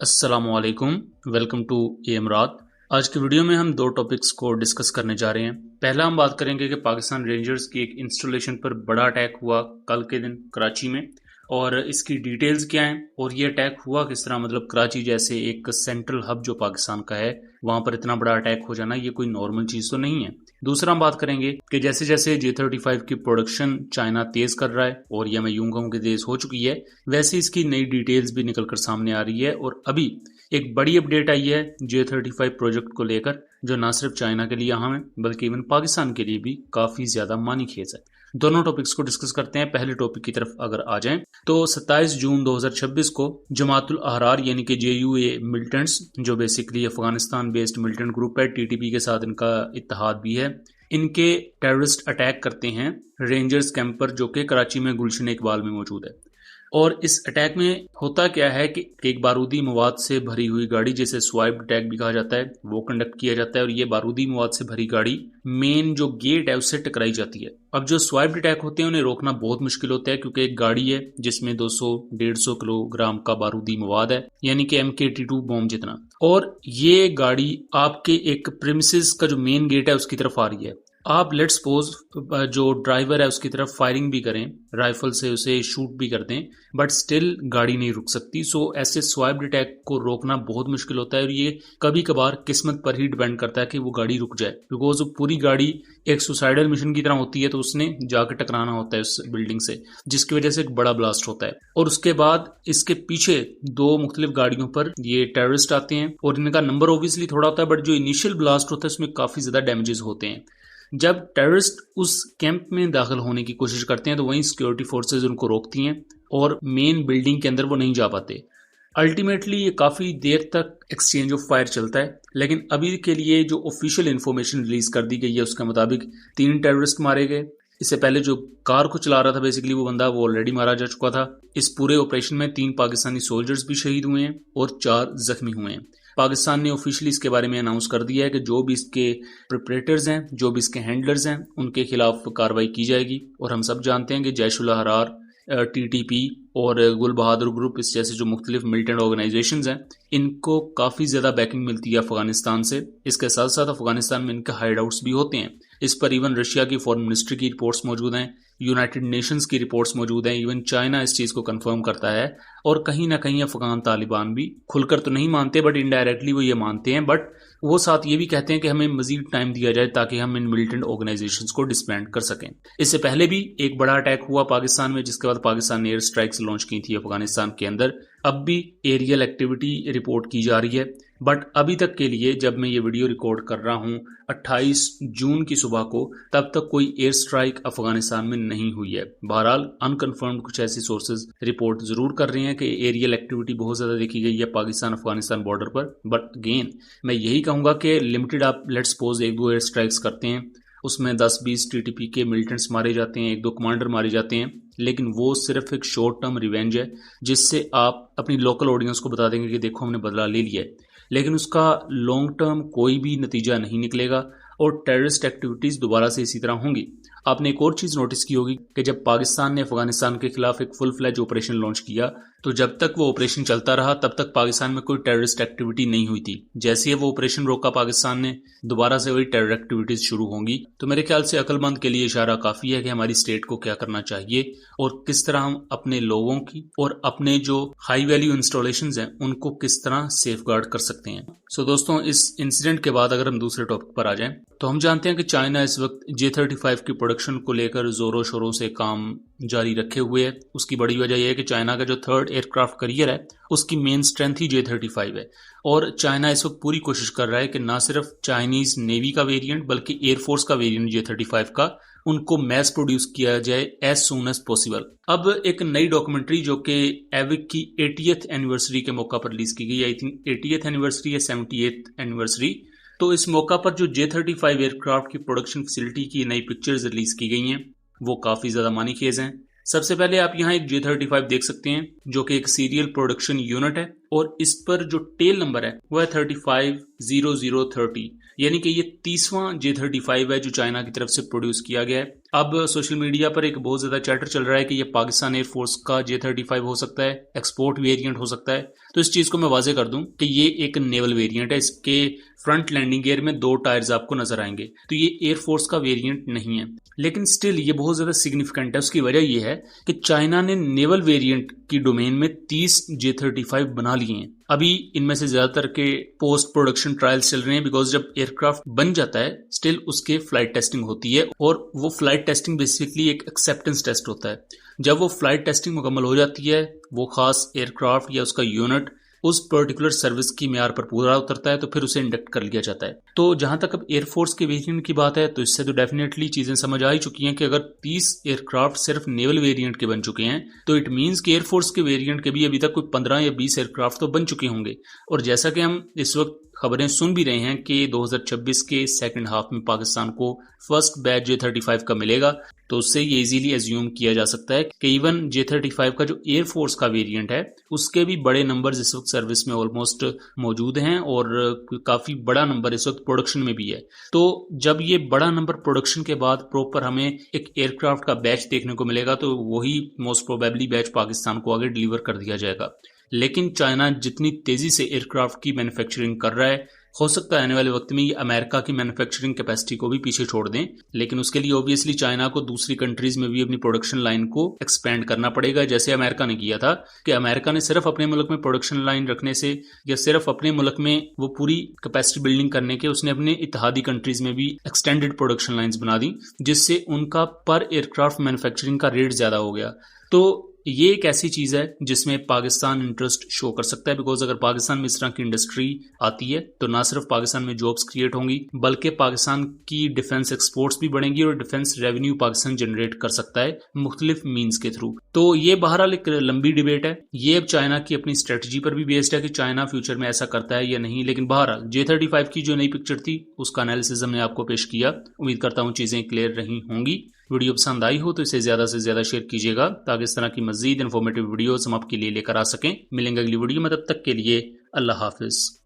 अस्सलामुअलैकुम, welcome to एमरात। आज की वीडियो में हम दो टॉपिक्स को डिस्कस करने जा रहे हैं। पहला हम बात करेंगे कि पाकिस्तान रेंजर्स की एक इंस्टॉलेशन पर बड़ा अटैक हुआ कल के दिन कराची में, और इसकी डिटेल्स क्या हैं और ये अटैक हुआ किस तरह। मतलब कराची जैसे एक सेंट्रल हब जो पाकिस्तान का है, वहां पर इतना बड़ा अटैक हो जाना ये कोई नॉर्मल चीज़ तो नहीं है। दूसरा हम बात करेंगे कि जैसे जैसे J-35 की प्रोडक्शन चाइना तेज कर रहा है, और यह मैं यूं कहूं कि तेज हो चुकी है, वैसे इसकी नई डिटेल्स भी निकल कर सामने आ रही है। और अभी एक बड़ी अपडेट आई है J-35 प्रोजेक्ट को लेकर, जो ना सिर्फ चाइना के लिए अहम है बल्कि इवन पाकिस्तान के लिए भी काफी ज्यादा मानीखेज है। दोनों टॉपिक्स को डिस्कस करते हैं। पहले टॉपिक की तरफ अगर आ जाएं तो 27 जून 2026 को जमातुल अहरार यानी कि JUA मिलिटेंट्स, जो basically Afghanistan based militant group है, TTP के साथ इनका इत्तेहाद भी है, इनके टेररिस्ट अटैक करते हैं रेंजर्स कैंप पर जो कि कराची में गुलशन इकबाल में मौजूद है। और इस अटैक में होता क्या है कि एक बारूदी मवाद से भरी हुई गाड़ी, जिसे स्वाइप अटैक भी कहा जाता है, वो कंडक्ट किया जाता है। और ये बारूदी मवाद से भरी गाड़ी मेन जो गेट है उससे टकराई जाती है। अब जो स्वाइप अटैक होते हैं उन्हें रोकना बहुत मुश्किल होता है, क्योंकि एक गाड़ी है जिसमें 200-150 किलोग्राम का बारूदी मवाद है, यानी कि MK-82 बॉम्ब जितना। और ये गाड़ी आपके एक प्रीमिसेस का जो मेन गेट है उसकी तरफ आ रही है। आप लेट्स सपोज जो ड्राइवर है उसकी तरफ फायरिंग भी करें, राइफल से उसे शूट भी कर दें, बट स्टिल गाड़ी नहीं रुक सकती। सो ऐसे स्वाइप अटैक को रोकना बहुत मुश्किल होता है, और ये कभी कभार किस्मत पर ही डिपेंड करता है कि वो गाड़ी रुक जाए, बिकॉज वो पूरी गाड़ी एक सुसाइडल मिशन की तरह होती है, तो उसने जाकर टकराना होता है उस बिल्डिंग से, जिसकी वजह से एक बड़ा ब्लास्ट होता है। और उसके बाद इसके पीछे दो मुख्तलिफ गाड़ियों पर ये टेररिस्ट आते हैं, और इनका नंबर ऑब्वियसली थोड़ा होता है, बट जो इनिशियल ब्लास्ट होता है उसमें काफी ज्यादा डैमेजेस होते हैं। जब टेररिस्ट उस कैंप में दाखिल होने की कोशिश करते हैं तो वहीं सिक्योरिटी फोर्सेज उनको रोकती हैं, और मेन बिल्डिंग के अंदर वो नहीं जा पाते। अल्टीमेटली ये काफी देर तक एक्सचेंज ऑफ फायर चलता है, लेकिन अभी के लिए जो ऑफिशियल इन्फॉर्मेशन रिलीज कर दी गई है उसके मुताबिक 3 टेररिस्ट मारे गए। इससे पहले जो कार को चला रहा था बेसिकली वो बंदा, वो ऑलरेडी मारा जा चुका था। इस पूरे ऑपरेशन में 3 पाकिस्तानी सोल्जर्स भी शहीद हुए हैं और 4 जख्मी हुए हैं। पाकिस्तान ने ऑफिशियली इसके बारे में अनाउंस कर दिया है कि जो भी इसके प्रिपरेटर्स हैं, जो भी इसके हैंडलर्स हैं, उनके खिलाफ कार्रवाई की जाएगी। और हम सब जानते हैं कि जैश उल अहरार, TTP और गुल बहादुर ग्रुप, इस जैसे जो मुख्तलिफ मिलिटेंट ऑर्गेनाइजेशंस हैं, इनको काफ़ी ज़्यादा बैकिंग मिलती है अफगानिस्तान से। इसके साथ साथ अफगानिस्तान में इनके हाइड आउट्स भी होते हैं। इस पर इवन रशिया की फॉरेन मिनिस्ट्री की रिपोर्ट्स मौजूद हैं, यूनाइटेड नेशंस की रिपोर्ट्स मौजूद हैं, इवन चाइना इस चीज़ को कंफर्म करता है। और कहीं ना कहीं अफगान तालिबान भी खुलकर तो नहीं मानते, बट इनडायरेक्टली वो ये मानते हैं। बट वो साथ ये भी कहते हैं कि हमें मजीद टाइम दिया जाए ताकि हम इन मिलिटेंट ऑर्गेनाइजेशंस को डिसबैंड कर सकें। इससे पहले भी एक बड़ा अटैक हुआ पाकिस्तान में, जिसके बाद पाकिस्तान ने एयर स्ट्राइक्स लॉन्च की थी अफगानिस्तान के अंदर। अब भी एरियल एक्टिविटी रिपोर्ट की जा रही है, बट अभी तक के लिए जब मैं ये वीडियो रिकॉर्ड कर रहा हूँ 28 जून की सुबह को, तब तक कोई एयर स्ट्राइक अफगानिस्तान में नहीं हुई है। बहरहाल अनकन्फर्म्ड कुछ ऐसी सोर्सेज रिपोर्ट जरूर कर रहे हैं कि एरियल एक्टिविटी बहुत ज्यादा देखी गई है पाकिस्तान अफगानिस्तान बॉर्डर पर। बट अगेन मैं यही कहूंगा कि लिमिटेड, आप लेट्स सपोज 1-2 एयर स्ट्राइक्स करते हैं, उसमें 10-20 TTP के मिलिटेंट्स मारे जाते हैं, 1-2 कमांडर मारे जाते हैं, लेकिन वो सिर्फ एक शॉर्ट टर्म रिवेंज है, जिससे आप अपनी लोकल ऑडियंस को बता देंगे कि देखो हमने बदला ले लिया है, लेकिन उसका लॉन्ग टर्म कोई भी नतीजा नहीं निकलेगा और टेररिस्ट एक्टिविटीज दोबारा से इसी तरह होंगी। आपने एक और चीज नोटिस की होगी कि जब पाकिस्तान ने अफगानिस्तान के खिलाफ एक फुल फ्लैज ऑपरेशन लॉन्च किया, तो जब तक वो ऑपरेशन चलता रहा तब तक पाकिस्तान में कोई टेररिस्ट एक्टिविटी नहीं हुई थी। जैसे ही वो ऑपरेशन रोका पाकिस्तान ने, दोबारा से वही टेरर एक्टिविटीज शुरू होंगी। तो मेरे ख्याल से अक्लमंद के लिए इशारा काफी है कि हमारी स्टेट को क्या करना चाहिए और किस तरह हम अपने लोगों की और अपने जो हाई वैल्यू इंस्टॉलेशंस हैं उनको किस तरह सेफगार्ड कर सकते हैं। सो दोस्तों, इस इंसिडेंट के बाद अगर हम दूसरे टॉपिक पर आ जाएं, तो हम जानते हैं कि चाइना इस वक्त J-35 की प्रोडक्शन को लेकर जोरों शोरों से काम जारी रखे हुए है। उसकी बड़ी वजह यह है कि चाइना का जो 3rd एयरक्राफ्ट कैरियर है उसकी मेन स्ट्रेंथ ही J-35 है, और चाइना इस वक्त पूरी कोशिश कर रहा है कि ना सिर्फ चाइनीज नेवी का वेरिएंट बल्कि एयरफोर्स का वेरिएंट J-35 का उनको मैस प्रोड्यूस किया जाए एज सून एज पॉसिबल। अब एक नई डॉक्यूमेंट्री जो कि एविक की 80th एनिवर्सरी के मौका पर रिलीज की गई, आई थिंक 80th एनिवर्सरी या 78th एनिवर्सरी, तो इस मौका पर जो J-35 एयरक्राफ्ट की प्रोडक्शन फैसिलिटी की नई पिक्चर्स रिलीज की गई हैं वो काफी ज्यादा मानीखेज हैं। सबसे पहले आप यहाँ एक J-35 देख सकते हैं जो कि एक सीरियल प्रोडक्शन यूनिट है, और इस पर जो टेल नंबर है वो है 350030, यानी कि ये 30वां J-35 है जो चाइना की तरफ से प्रोड्यूस किया गया है। अब सोशल मीडिया पर एक बहुत ज्यादा चैटर चल रहा है कि ये पाकिस्तान एयरफोर्स का J-35 हो सकता है, एक्सपोर्ट वेरिएंट हो सकता है। तो इस चीज को मैं वाजे कर दूं कि ये एक नेवल वेरिएंट है। इसके फ्रंट लैंडिंग गियर में 2 टायर्स आपको नजर आएंगे, तो ये एयरफोर्स का वेरिएंट नहीं है। लेकिन स्टिल ये बहुत ज्यादा सिग्निफिकेंट है। उसकी वजह यह है कि चाइना ने नेवल वेरिएंट की डोमेन में 30 J-35 बना लिए हैं। अभी इनमें से ज्यादातर के पोस्ट प्रोडक्शन ट्रायल्स चल रहे हैं, बिकॉज जब एयरक्राफ्ट बन जाता है स्टिल उसके फ्लाइट टेस्टिंग होती है, और वो फ्लाइट टेस्टिंग बेसिकली एक एक्सेप्टेंस टेस्ट होता है। जब वो फ्लाइट टेस्टिंग मुकम्मल हो जाती है, वो खास एयरक्राफ्ट या उसका यूनिट उस पर्टिकुलर सर्विस की म्यार पर पूरा उतरता है, तो फिर उसे इंडक्ट कर लिया जाता है। तो जहां तक अब एयरफोर्स के वेरिएंट की बात है, तो इससे तो डेफिनेटली चीजें समझ आ ही चुकी हैं कि अगर 30 एयरक्राफ्ट सिर्फ नेवल वेरिएंट के बन चुके हैं, तो इट मींस कि एयरफोर्स के वेरिएंट के भी अभी तक कोई 15 या 20 एयरक्राफ्ट तो बन चुके होंगे। और जैसा कि हम इस वक्त खबरें सुन भी रहे हैं कि 2026 के सेकंड हाफ में पाकिस्तान को फर्स्ट बैच J-35 का मिलेगा, तो उससे ये इजीली एज्यूम किया जा सकता है कि इवन J-35 का जो एयरफोर्स का वेरिएंट है उसके भी बड़े नंबर इस वक्त सर्विस में ऑलमोस्ट मौजूद हैं, और काफी बड़ा नंबर इस वक्त प्रोडक्शन में भी है। तो जब ये बड़ा नंबर प्रोडक्शन के बाद प्रॉपर हमें एक एयरक्राफ्ट का बैच देखने को मिलेगा, तो वही मोस्ट प्रोबेबली बैच पाकिस्तान को आगे डिलीवर कर दिया जाएगा। लेकिन चाइना जितनी तेजी से एयरक्राफ्ट की मैन्युफैक्चरिंग कर रहा है, हो सकता है आने वाले वक्त में ये अमेरिका की मैन्युफैक्चरिंग कैपेसिटी को भी पीछे छोड़ दें। लेकिन उसके लिए ऑब्वियसली चाइना को दूसरी कंट्रीज में भी अपनी प्रोडक्शन लाइन को एक्सपेंड करना पड़ेगा, जैसे अमेरिका ने किया था कि अमेरिका ने सिर्फ अपने मुल्क में प्रोडक्शन लाइन रखने से या सिर्फ अपने मुल्क में वो पूरी कैपेसिटी बिल्डिंग करने के उसने अपने इत्तेहादी कंट्रीज में भी एक्सटेंडेड प्रोडक्शन लाइन्स बना दी, जिससे उनका पर एयरक्राफ्ट मैन्युफैक्चरिंग का रेट ज्यादा हो गया। तो ये एक ऐसी चीज है जिसमें पाकिस्तान इंटरेस्ट शो कर सकता है, बिकॉज अगर पाकिस्तान में इस तरह की इंडस्ट्री आती है तो ना सिर्फ पाकिस्तान में जॉब्स क्रिएट होंगी, बल्कि पाकिस्तान की डिफेंस एक्सपोर्ट्स भी बढ़ेंगी और डिफेंस रेवेन्यू पाकिस्तान जनरेट कर सकता है मुख्तलिफ मीन्स के थ्रू। तो ये बहरहाल एक लंबी डिबेट है। ये अब चाइना की अपनी स्ट्रेटजी पर भी बेस्ड है कि चाइना फ्यूचर में ऐसा करता है या नहीं। लेकिन बहरहाल J-35 की जो नई पिक्चर थी उसका एनालिसिस हमने आपको पेश किया। उम्मीद करता हूँ चीजें क्लियर रही होंगी। वीडियो पसंद आई हो तो इसे ज्यादा से ज्यादा शेयर कीजिएगा, ताकि इस तरह की मजीद इन्फॉर्मेटिव वीडियोस हम आपके लिए लेकर आ सकें। मिलेंगे अगली वीडियो में, तब तक के लिए अल्लाह हाफिज।